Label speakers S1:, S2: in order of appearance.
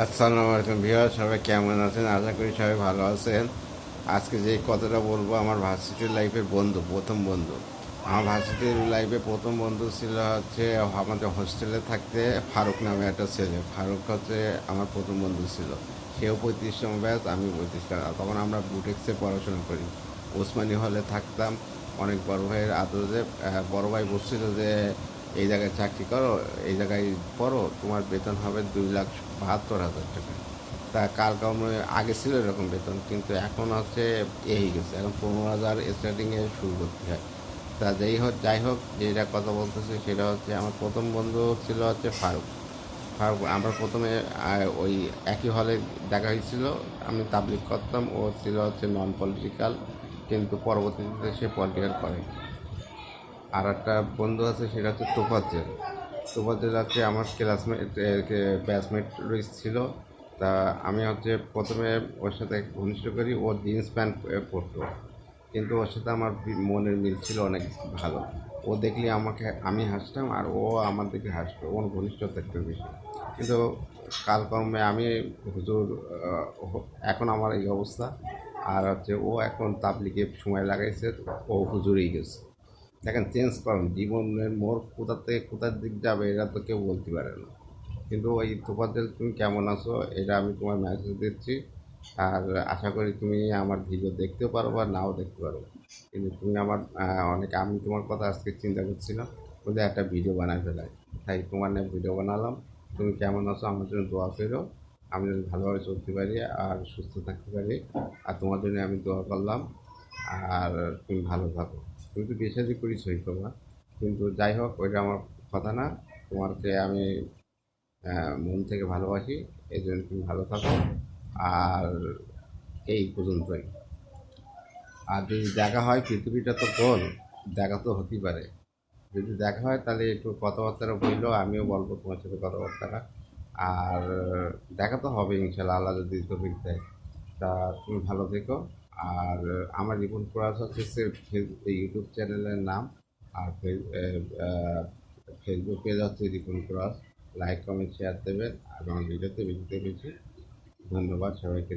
S1: আসসালামু আলাইকুম ভিউয়ার, সবাই কেমন আছেন? আশা করি সবাই ভালো আছেন। আজকে যে কথাটা বলবো, আমার ভার্সিটির লাইফের বন্ধু, প্রথম বন্ধু। আমার ভার্সিটির লাইফে প্রথম বন্ধু ছিল হচ্ছে আমাদের হোস্টেলে থাকতে ফারুক নামে একটা ছেলে। ফারুক হচ্ছে আমার প্রথম বন্ধু ছিল। সেও 35তম ব্যাচ, আমি 35তম। তখন আমরা বুটেক্সে পড়াশোনা করি, ওসমানী হলে থাকতাম। অনেক বড় ভাইয়ের আদরে বড় ভাই বলছিল যে এই জায়গায় চাকরি করো, এই জায়গায় পড়ো, তোমার বেতন হবে 2,72,000 টাকা। তা কার কর্মে আগে ছিল এরকম বেতন, কিন্তু এখন হচ্ছে এই গেছে, এখন 15,000 স্টার্টিংয়ে শুরু করতে হয়। তা যাই হোক, যেটা কথা বলতেছি সেটা হচ্ছে আমার প্রথম বন্ধু ছিল হচ্ছে ফারুক। ফারুক আমরা প্রথমে ওই একই হলে দেখা হয়েছিল। আমি তাবলিগ করতাম, ও ছিল হচ্ছে নন পলিটিক্যাল, কিন্তু পরবর্তীতে সে পলিটিক্যাল করে। আর একটা বন্ধু আছে, সেটা হচ্ছে তোফাজ্জেল। তোফাজ্জেল হচ্ছে আমার ক্লাসমেট, ব্যাচমেট ছিল। তা আমি হচ্ছে প্রথমে ওর সাথে ঘনিষ্ঠ করি, ও জিন্স প্যান্ট পরতো, কিন্তু ওর সাথে আমার মনের মিল ছিল অনেক ভালো। ও দেখলে আমাকে, আমি হাসতাম আর ও আমার দিকে হাসতো, ওর ঘনিষ্ঠতা একটু বেশি। কিন্তু কালকর্মে আমি হুজুর, এখন আমার এই অবস্থা। আর হচ্ছে ও এখন তাবলিগে সময় লাগাইছে, ও হুজুরেই গেছে। দেখেন, চেঞ্জ করেন, জীবনের মোড় কোথা থেকে কোথার দিক যাবে এটা তো কেউ বলতে পারে না। কিন্তু ওই তোফাজ্জেল, তুমি কেমন আছো, এটা আমি তোমার মেসেজ দিচ্ছি। আর আশা করি তুমি আমার ভিডিও দেখতেও পারো বা নাও দেখতে পারো, কিন্তু তুমি আমার অনেক, আমি তোমার কথা আজকে চিন্তা করছিলাম, বলতে একটা ভিডিও বানাই ফেলাই, তাই তোমার নিয়ে ভিডিও বানালাম। তুমি কেমন আছো, আমার জন্য দোয়া করো। আমি যদি ভালোভাবে চলতে পারি আর সুস্থ থাকতে পারি, আর তোমার জন্য আমি দোয়া করলাম। আর তুমি ভালো থাকো। তুমি তো বিয়ে শাদী করিস হয়তো বা, কিন্তু যাই হোক, ওইটা আমার কথা না। তোমাকে আমি মন থেকে ভালোবাসি, এই জন্য তুমি ভালো থাকো। আর এই পর্যন্তই। আর যদি দেখা হয়, পৃথিবীটা তো গোল, দেখা তো হতেই পারে। যদি দেখা হয় তাহলে একটু কথাবার্তা বললো, আমিও বলবো তোমার সাথে কথাবার্তা। আর দেখা তো হবে ইনশাল্লাহ, আল্লাহ যদি তৌফিক দেয়। তা তুমি ভালো থেকো। আর আমার রিপন ক্রাস হচ্ছে ইউটিউব চ্যানেলের নাম। আর ফেসবুক পেজ হচ্ছে রিপন ক্রাস। লাইক কমেন্ট শেয়ার দেবেন, এবং ভিডিওতে বেশি বেশি। ধন্যবাদ সবাইকে।